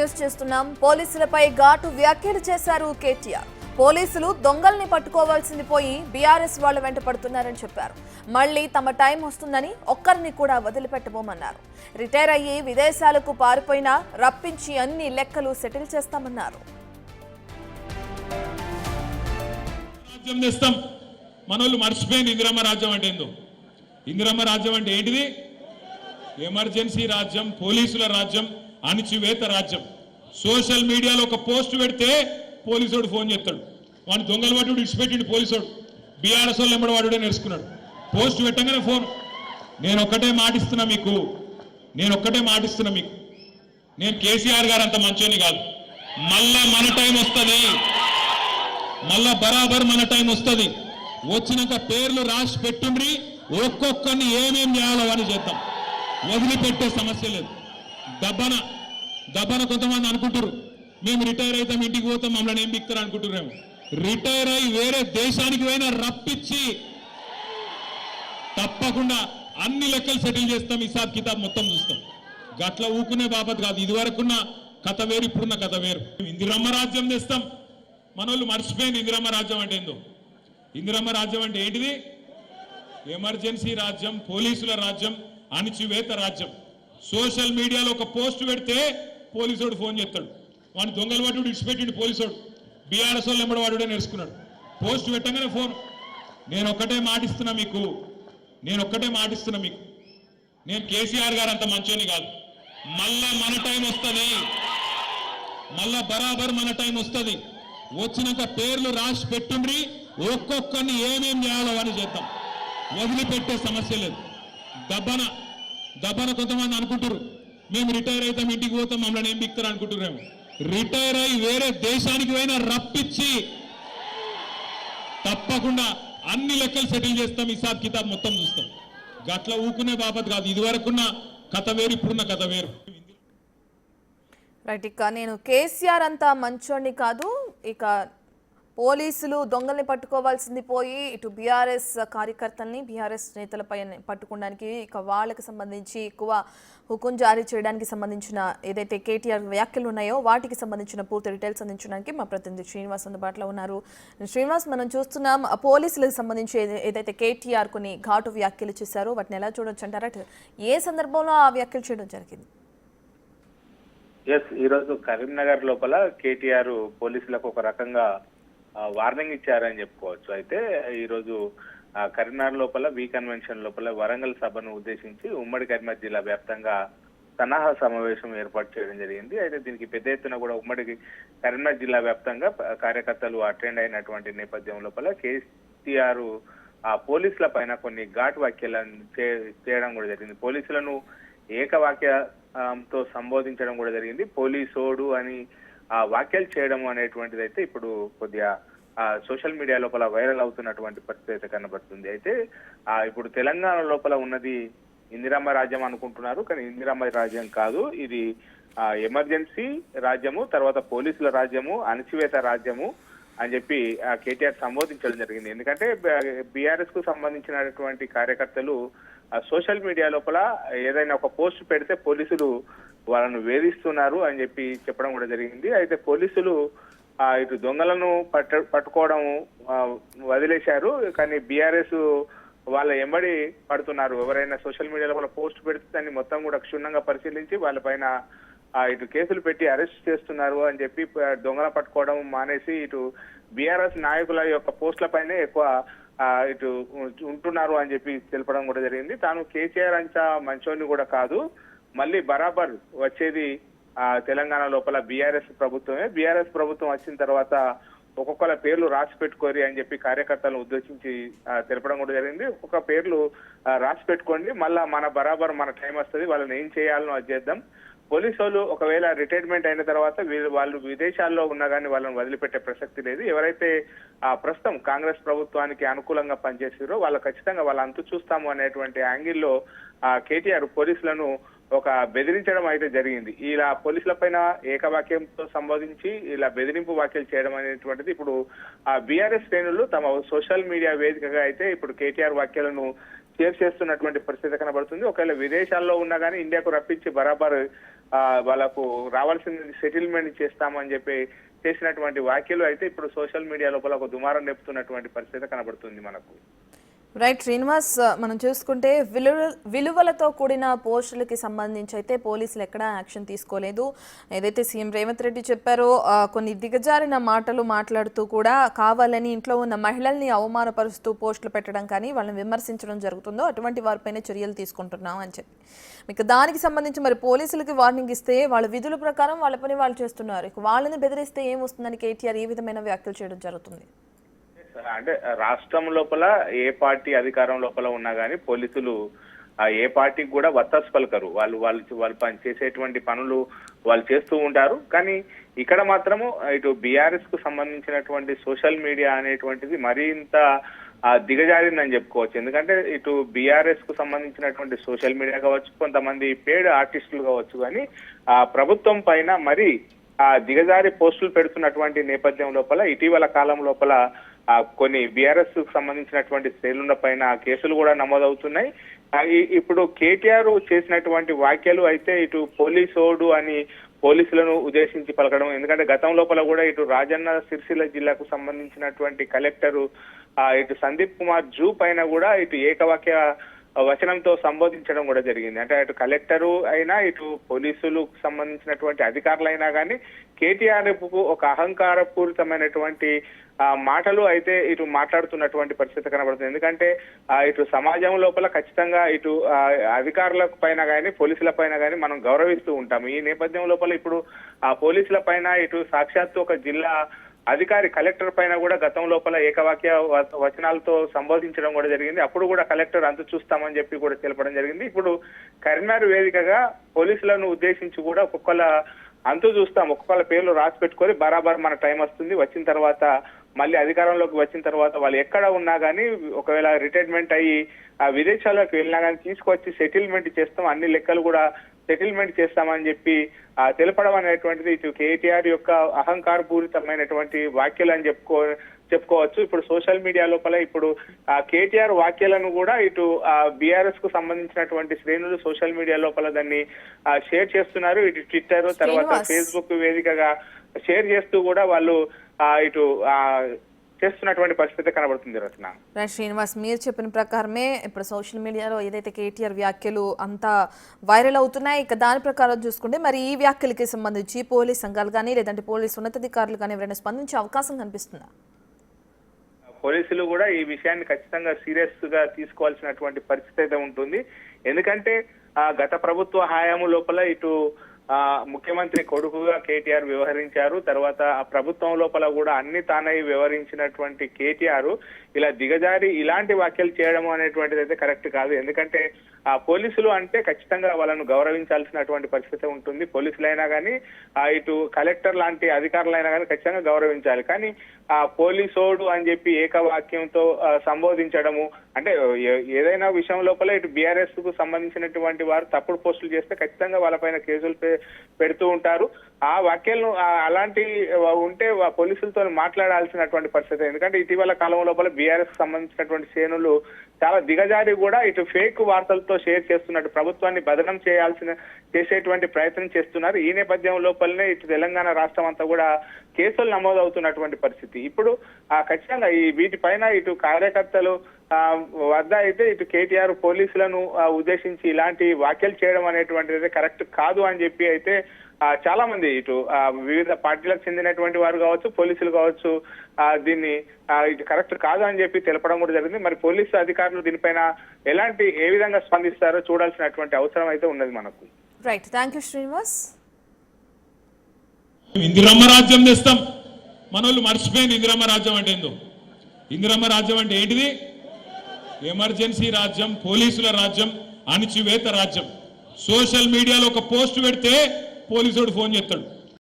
News చేస్తున్నాం. పోలీసులపై ఘాటు వ్యాఖ్యలు చేశారు కేటీఆర్. పోలీసులు దొంగల్ని పట్టుకోవాల్సింది పోయి బీఆర్ఎస్ వాళ్ళ వెంట పడుతున్నారని చెప్పారు. మళ్లీ తమ టైం వస్తుందని ఒక్కరిని కూడా వదిలిపెట్టబోమన్నారు. రిటైర్ అయ్యి విదేశాలకు పారిపోయినా రప్పించి అన్ని లెక్కలు సెటిల్ చేస్తామన్నారు. మనోళ్ళు మర్చిపోయింది ఇందిరమ్మ రాజ్యం అంటే ఏందో. ఇందిరమ్మ రాజ్యం అంటే ఏంటిది? ఎమర్జెన్సీ రాజ్యం, పోలీసుల రాజ్యం, అణచివేత రాజ్యం. సోషల్ మీడియాలో ఒక పోస్ట్ పెడితే పోలీసుడు ఫోన్ చేస్తాడు. వాడిని దొంగలు పట్టుడు ఇడిచిపెట్టిండు పోలీసుడు. బీఆర్ఎస్ వాళ్ళు ఎంబడి వాడుడే నేర్చుకున్నాడు. పోస్ట్ పెట్టగానే ఫోన్. నేను ఒక్కటే మాటిస్తున్నా మీకు, నేను కేసీఆర్ గారు అంత మంచోని కాదు. మళ్ళా మన టైం వస్తుంది, మళ్ళా బరాబర్ మన టైం వస్తుంది. వచ్చినాక పేర్లు రాసి పెట్టుండ్రి, ఒక్కొక్కరిని ఏమేం చేయాలో అని చేద్దాం. వదిలిపెట్టే సమస్య లేదు. దబ్బన కొంతమంది అనుకుంటారు మేము రిటైర్ అవుతాం, ఇంటికి పోతాం, మమ్మల్ని ఏం బిక్తారు అనుకుంటున్నాము. రిటైర్ అయ్యి వేరే దేశానికి పోయినా రప్పించి తప్పకుండా అన్ని లెక్కలు సెటిల్ చేస్తాం. హిసాబ్ కితాబ్ మొత్తం చూస్తాం. గట్ల ఊకునే బాబత్ కాదు. ఇది వరకున్న కథ వేరు, ఇప్పుడున్న కథ వేరు. ఇందిరమ్మ రాజ్యం తెస్తాం. మనోళ్ళు మర్చిపోయింది ఇందిరమ్మ రాజ్యం అంటే ఏందో. ఇందిరమ్మ రాజ్యం అంటే ఏంటిది? ఎమర్జెన్సీ రాజ్యం, పోలీసుల రాజ్యం, అణచివేత రాజ్యం. సోషల్ మీడియాలో ఒక పోస్ట్ పెడితే పోలీసుడు ఫోన్ చేస్తాడు. వాడిని దొంగలు పట్టుడు ఇడిచిపెట్టిండు పోలీసుడు. బీఆర్ఎస్ వాళ్ళు ఎంబడి వాడుడే నేర్చుకున్నాడు. పోస్ట్ పెట్టగానే ఫోన్. నేను ఒక్కటే మాటిస్తున్నా మీకు, నేను కేసీఆర్ గారు అంత మంచోని కాదు. మళ్ళా మన టైం వస్తుంది, మళ్ళా బరాబర్ మన టైం వస్తుంది. వచ్చినాక పేర్లు రాసి పెట్టుండ్రి, ఒక్కొక్కరిని ఏమేం చేయాలో అని చేద్దాం. వదిలిపెట్టే సమస్య లేదు. దబ్బన కొంతమంది అనుకుంటారు మేము రిటైర్ అవుతాం, ఇంటికి పోతాం, మమ్మల్ని ఏం బిక్తారు అనుకుంటున్నాము. రిటైర్ అయ్యి వేరే దేశానికి పోయినా రప్పించి తప్పకుండా అన్ని లెక్కలు సెటిల్ చేస్తాం. హిసాబ్ కితాబ్ మొత్తం చూస్తాం. గట్ల ఊకునే బాబత్ కాదు. ఇది వరకున్న కథ వేరు, ఇప్పుడున్న కథ వేరు. రైట్. ఇక నేను కేసీఆర్ అంతా మంచోడిని కాదు, ఇక పోలీసులు దొంగల్ని పట్టుకోవాల్సింది పోయి ఇటు బీఆర్ఎస్ కార్యకర్తల్ని, బీఆర్ఎస్ నేతలపై పట్టుకోవడానికి, ఇక వాళ్ళకి సంబంధించి ఎక్కువ హుకుం జారీ చేయడానికి సంబంధించిన ఏదైతే కేటీఆర్ వ్యాఖ్యలు ఉన్నాయో వాటికి సంబంధించిన పూర్తి డీటెయిల్స్ అందించడానికి మా ప్రతినిధి శ్రీనివాస్ అందుబాటులో ఉన్నారు. శ్రీనివాస్, మనం చూస్తున్నాం పోలీసులకు సంబంధించి ఏదైతే కేటీఆర్ కొన్ని ఘాటు వ్యాఖ్యలు చేశారో వాటిని ఎలా చూడొచ్చు అంటారా? ఏ సందర్భంలో ఆ వ్యాఖ్యలు చేయడం జరిగింది? ఈరోజు కరీంనగర్ లోపల కేటీఆర్ పోలీసులకు ఒక రకంగా వార్నింగ్ ఇచ్చారని చెప్పుకోవచ్చు. అయితే ఈరోజు కరీంనగర్ లోపల వి కన్వెన్షన్ లోపల వరంగల్ సభను ఉద్దేశించి ఉమ్మడి కరీంనగర్ జిల్లా వ్యాప్తంగా సన్నాహ సమావేశం ఏర్పాటు చేయడం జరిగింది. అయితే దీనికి పెద్ద ఎత్తున కూడా ఉమ్మడి కరీంనగర్ జిల్లా వ్యాప్తంగా కార్యకర్తలు అటెండ్ అయినటువంటి నేపథ్యం లోపల కేసీఆర్ పోలీసుల పైన కొన్ని ఘాటు వ్యాఖ్యలను చేయడం కూడా జరిగింది. పోలీసులను ఏకవాక్యంతో సంబోధించడం కూడా జరిగింది. పోలీసోడు అని వ్యాఖ్యలు చేయడం అనేటువంటిది అయితే ఇప్పుడు కొద్దిగా సోషల్ మీడియా లోపల వైరల్ అవుతున్నటువంటి పరిస్థితి అయితే కనబడుతుంది. అయితే ఇప్పుడు తెలంగాణ లోపల ఉన్నది ఇందిరమ్మ రాజ్యం అనుకుంటున్నారు, కానీ ఇందిరమ్మ రాజ్యం కాదు. ఇది ఎమర్జెన్సీ రాజ్యము, తర్వాత పోలీసుల రాజ్యము, అణచివేత రాజ్యము అని చెప్పి కేటీఆర్ సంబోధించడం జరిగింది. ఎందుకంటే బీఆర్ఎస్ కు సంబంధించినటువంటి కార్యకర్తలు సోషల్ మీడియా లోపల ఏదైనా ఒక పోస్ట్ పెడితే పోలీసులు వాళ్ళను వేధిస్తున్నారు అని చెప్పి చెప్పడం కూడా జరిగింది. అయితే పోలీసులు ఇటు దొంగలను పట్టుకోవడం వదిలేశారు, కానీ బీఆర్ఎస్ వాళ్ళ ఎంబడి పడుతున్నారు. ఎవరైనా సోషల్ మీడియాలో వాళ్ళ పోస్ట్ పెడితే దాన్ని మొత్తం కూడా క్షుణ్ణంగా పరిశీలించి వాళ్ళపైన ఇటు కేసులు పెట్టి అరెస్ట్ చేస్తున్నారు అని చెప్పి దొంగల పట్టుకోవడం మానేసి ఇటు బీఆర్ఎస్ నాయకుల యొక్క పోస్టుల పైనే ఎక్కువ ఇటు ఉంటున్నారు అని చెప్పి తెలపడం కూడా జరిగింది. తాను కేసీఆర్ అంతా మంచోని కూడా కాదు, మళ్ళీ బరాబర్ వచ్చేది తెలంగాణ లోపల బీఆర్ఎస్ ప్రభుత్వమే. బీఆర్ఎస్ ప్రభుత్వం వచ్చిన తర్వాత ఒక్కొక్కల పేర్లు రాసి పెట్టుకోరి అని చెప్పి కార్యకర్తలను ఉద్దేశించి తెలపడం కూడా జరిగింది. ఒక్కొక్క పేర్లు రాసి పెట్టుకోండి, మళ్ళా మన బరాబర్ మన టైం వస్తుంది, వాళ్ళని ఏం చేయాలనో అది చేద్దాం. పోలీసు వాళ్ళు ఒకవేళ రిటైర్మెంట్ అయిన తర్వాత వాళ్ళు విదేశాల్లో ఉన్నా కానీ వాళ్ళని వదిలిపెట్టే ప్రసక్తి లేదు. ఎవరైతే ప్రస్తుతం కాంగ్రెస్ ప్రభుత్వానికి అనుకూలంగా పనిచేసారో వాళ్ళు ఖచ్చితంగా వాళ్ళ అంతు చూస్తాము అనేటువంటి యాంగిల్లో కేటీఆర్ పోలీసులను ఒక బెదిరించడం అయితే జరిగింది. ఇలా పోలీసుల పైన ఏకవాక్యంతో సంబోధించి ఇలా బెదిరింపు వ్యాఖ్యలు చేయడం అనేటువంటిది ఇప్పుడు బీఆర్ఎస్ శ్రేణులు తమ సోషల్ మీడియా వేదికగా అయితే ఇప్పుడు కేటీఆర్ వ్యాఖ్యలను షేర్ చేస్తున్నటువంటి పరిస్థితి కనబడుతుంది. ఒకవేళ విదేశాల్లో ఉన్నా కానీ ఇండియాకు రప్పించి బరాబర్ వాళ్ళకు రావాల్సిన సెటిల్మెంట్ చేస్తామని చెప్పి చేసినటువంటి వ్యాఖ్యలు అయితే ఇప్పుడు సోషల్ మీడియా లోపల ఒక దుమారం నేపుతున్నటువంటి పరిస్థితి కనబడుతుంది మనకు. రైట్ శ్రీనివాస్, మనం చూసుకుంటే విలువలతో కూడిన పోస్టులకి సంబంధించి అయితే పోలీసులు ఎక్కడా యాక్షన్ తీసుకోలేదు. ఏదైతే సీఎం రేవంత్ రెడ్డి చెప్పారో కొన్ని దిగజారిన మాటలు మాట్లాడుతూ కూడా కావాలని ఇంట్లో ఉన్న మహిళల్ని అవమానపరుస్తూ పోస్టులు పెట్టడం కానీ వాళ్ళని విమర్శించడం జరుగుతుందో అటువంటి వారిపైనే చర్యలు తీసుకుంటున్నాం అని చెప్పి మీకు దానికి సంబంధించి మరి పోలీసులకి వార్నింగ్ ఇస్తే వాళ్ళ విధుల ప్రకారం వాళ్ళ పని వాళ్ళు చేస్తున్నారు. వాళ్ళని బెదిరిస్తే ఏమొస్తుందని కేటీఆర్ ఈ విధమైన వ్యాఖ్యలు చేయడం జరుగుతుంది. అంటే రాష్ట్రం లోపల ఏ పార్టీ అధికారం లోపల ఉన్నా కానీ పోలీసులు ఏ పార్టీకి కూడా వత్తాసు పలకరు. వాళ్ళు పని చేసేటువంటి పనులు వాళ్ళు చేస్తూ ఉంటారు. కానీ ఇక్కడ మాత్రము ఇటు బీఆర్ఎస్ కు సంబంధించినటువంటి సోషల్ మీడియా అనేటువంటిది మరింత దిగజారిందని చెప్పుకోవచ్చు. ఎందుకంటే ఇటు బీఆర్ఎస్ కు సంబంధించినటువంటి సోషల్ మీడియా కావచ్చు, కొంతమంది పేడ్ ఆర్టిస్టులు కావచ్చు, కానీ ప్రభుత్వం పైన మరి దిగజారి పోస్టులు పెడుతున్నటువంటి నేపథ్యం లోపల ఇటీవల కాలం లోపల కొన్ని బీఆర్ఎస్ కు సంబంధించినటువంటి శ్రేణుల పైన కేసులు కూడా నమోదవుతున్నాయి. ఇప్పుడు కేటీఆర్ చేసినటువంటి వ్యాఖ్యలు అయితే ఇటు పోలీసోడు అని పోలీసులను ఉద్దేశించి పలకడం. ఎందుకంటే గతం లోపల కూడా ఇటు రాజన్న సిరిసిల్ల జిల్లాకు సంబంధించినటువంటి కలెక్టరు ఇటు సందీప్ కుమార్ జూ పైన కూడా ఇటు ఏకవాక్య వచనంతో సంబోధించడం కూడా జరిగింది. అంటే అటు కలెక్టరు అయినా ఇటు పోలీసులకు సంబంధించినటువంటి అధికారులైనా కానీ కేటీఆర్ కు ఒక అహంకారపూరితమైనటువంటి మాటలు అయితే ఇటు మాట్లాడుతున్నటువంటి పరిస్థితి కనబడుతుంది. ఎందుకంటే ఇటు సమాజం లోపల ఖచ్చితంగా ఇటు అధికారుల పైన కానీ పోలీసుల పైన కానీ మనం గౌరవిస్తూ ఉంటాం. ఈ నేపథ్యం లోపల ఇప్పుడు పోలీసుల పైన ఇటు సాక్షాత్తు ఒక జిల్లా అధికారి కలెక్టర్ పైన కూడా గతం లోపల ఏకవాక్య వచనాలతో సంబోధించడం కూడా జరిగింది. అప్పుడు కూడా కలెక్టర్ అంతు చూస్తామని చెప్పి కూడా తెలపడం జరిగింది. ఇప్పుడు కరీంనగర్ వేదికగా పోలీసులను ఉద్దేశించి కూడా ఒక్కొక్కళ్ళ అంతు చూస్తాం, ఒక్కొక్కళ్ళ పేర్లు రాసి పెట్టుకొని బరాబర్ మన టైం వస్తుంది, వచ్చిన తర్వాత మళ్ళీ అధికారంలోకి వచ్చిన తర్వాత వాళ్ళు ఎక్కడ ఉన్నా కానీ ఒకవేళ రిటైర్మెంట్ అయ్యి విదేశాలకు వెళ్ళినా కానీ తీసుకొచ్చి సెటిల్మెంట్ చేస్తాం, అన్ని లెక్కలు కూడా సెటిల్మెంట్ చేస్తామని చెప్పి తెలపడం అనేటువంటిది ఇటు కేటీఆర్ యొక్క అహంకారపూరితమైనటువంటి వ్యాఖ్యలు అని చెప్పుకోవచ్చు. ఇప్పుడు సోషల్ మీడియా లోపల ఇప్పుడు కేటీఆర్ వ్యాఖ్యలను కూడా ఇటు బీఆర్ఎస్ కు సంబంధించినటువంటి శ్రేణులు సోషల్ మీడియా లోపల దాన్ని షేర్ చేస్తున్నారు. ఇటు ట్విట్టర్ తర్వాత ఫేస్బుక్ వేదికగా షేర్ చేస్తూ కూడా వాళ్ళు ఇటు చేస్తున్నటువంటి పరిస్థితి కనబడుతుంది. రచన శ్రీనివాస్, మీరు చెప్పిన ప్రకారమే ఇప్పుడు సోషల్ మీడియాలో ఏదైతే కేటీఆర్ వ్యాఖ్యలు అంతా వైరల్ అవుతున్నాయి, ఇక దాని ప్రకారం చూసుకుంటే మరి ఈ వ్యాఖ్యలకి సంబంధించి పోలీస్ సంఘాలు కానీ లేదంటే పోలీస్ ఉన్నతాధికారులు కానీ ఎవరైనా స్పందించే అవకాశం కనిపిస్తుందా? పోలీసులు కూడా ఈ విషయాన్ని ఖచ్చితంగా సీరియస్ గా తీసుకోవాల్సినటువంటి పరిస్థితి అయితే ఉంటుంది. ఎందుకంటే గత ప్రభుత్వ హయాము లోపల ఇటు ముఖ్యమంత్రి కొడుకుగా కేటీఆర్ వ్యవహరించారు. తర్వాత ఆ ప్రభుత్వం లోపల కూడా అన్ని తానై వ్యవహరించినటువంటి కేటీఆర్ ఇలా దిగజారి ఇలాంటి వ్యాఖ్యలు చేయడం అనేటువంటిది అయితే కరెక్ట్ కాదు. ఎందుకంటే ఆ పోలీసులు అంటే ఖచ్చితంగా వాళ్ళను గౌరవించాల్సినటువంటి పరిస్థితి ఉంటుంది. పోలీసులైనా కానీ ఇటు కలెక్టర్ లాంటి అధికారులైనా కానీ ఖచ్చితంగా గౌరవించాలి. కానీ ఆ పోలీసోడు అని చెప్పి ఏకవాక్యంతో సంబోధించడము అంటే ఏదైనా విషయం లోపల ఇటు బీఆర్ఎస్ కు సంబంధించినటువంటి వారు తప్పుడు పోస్టులు చేస్తే ఖచ్చితంగా వాళ్ళపైన కేసులు పెడుతూ ఉంటారు. ఆ వ్యాఖ్యలను అలాంటి ఉంటే పోలీసులతో మాట్లాడాల్సినటువంటి పరిస్థితి. ఎందుకంటే ఇటీవల కాలం లోపల బీఆర్ఎస్ కు సంబంధించినటువంటి శ్రేణులు చాలా దిగజారి కూడా ఇటు ఫేక్ వార్తలతో షేర్ చేస్తున్నట్టు ప్రభుత్వాన్ని బదనం చేసేటువంటి ప్రయత్నం చేస్తున్నారు. ఈ నేపథ్యం లోపలనే ఇటు తెలంగాణ రాష్ట్రం అంతా కూడా కేసులు నమోదవుతున్నటువంటి పరిస్థితి. ఇప్పుడు ఖచ్చితంగా ఈ వీటిపైన ఇటు కార్యకర్తలు వద్ద అయితే ఇటు కేటీఆర్ పోలీసులను ఉద్దేశించి ఇలాంటి వ్యాఖ్యలు చేయడం అనేటువంటిది కరెక్ట్ కాదు అని చెప్పి అయితే చాలా మంది ఇటు వివిధ పార్టీలకు చెందినటువంటి వారు కావచ్చు, పోలీసులు కావచ్చు, దీన్ని ఇది కరెక్ట్ కాదు అని చెప్పి తెలపడం కూడా జరిగింది. మరి పోలీసు అధికారులు దీనిపైన ఏ విధంగా స్పందిస్తారో చూడాల్సినటువంటి అవసరం అయితే ఉన్నది మనకు. Right, thank you Srinivas. Indiramma రాజ్యం తెస్తాం, మనోళ్ళు మర్చిపోయింది ఇందిరమ్మ రాజ్యం అంటే ఏందో. ఇందిరమ్మ రాజ్యం అంటే ఏంటిది? ఎమర్జెన్సీ రాజ్యం, పోలీసుల రాజ్యం, అణచివేత రాజ్యం. సోషల్ మీడియాలో ఒక పోస్ట్ పెడితే పోలీసుడు ఫోన్ చేస్తాడు,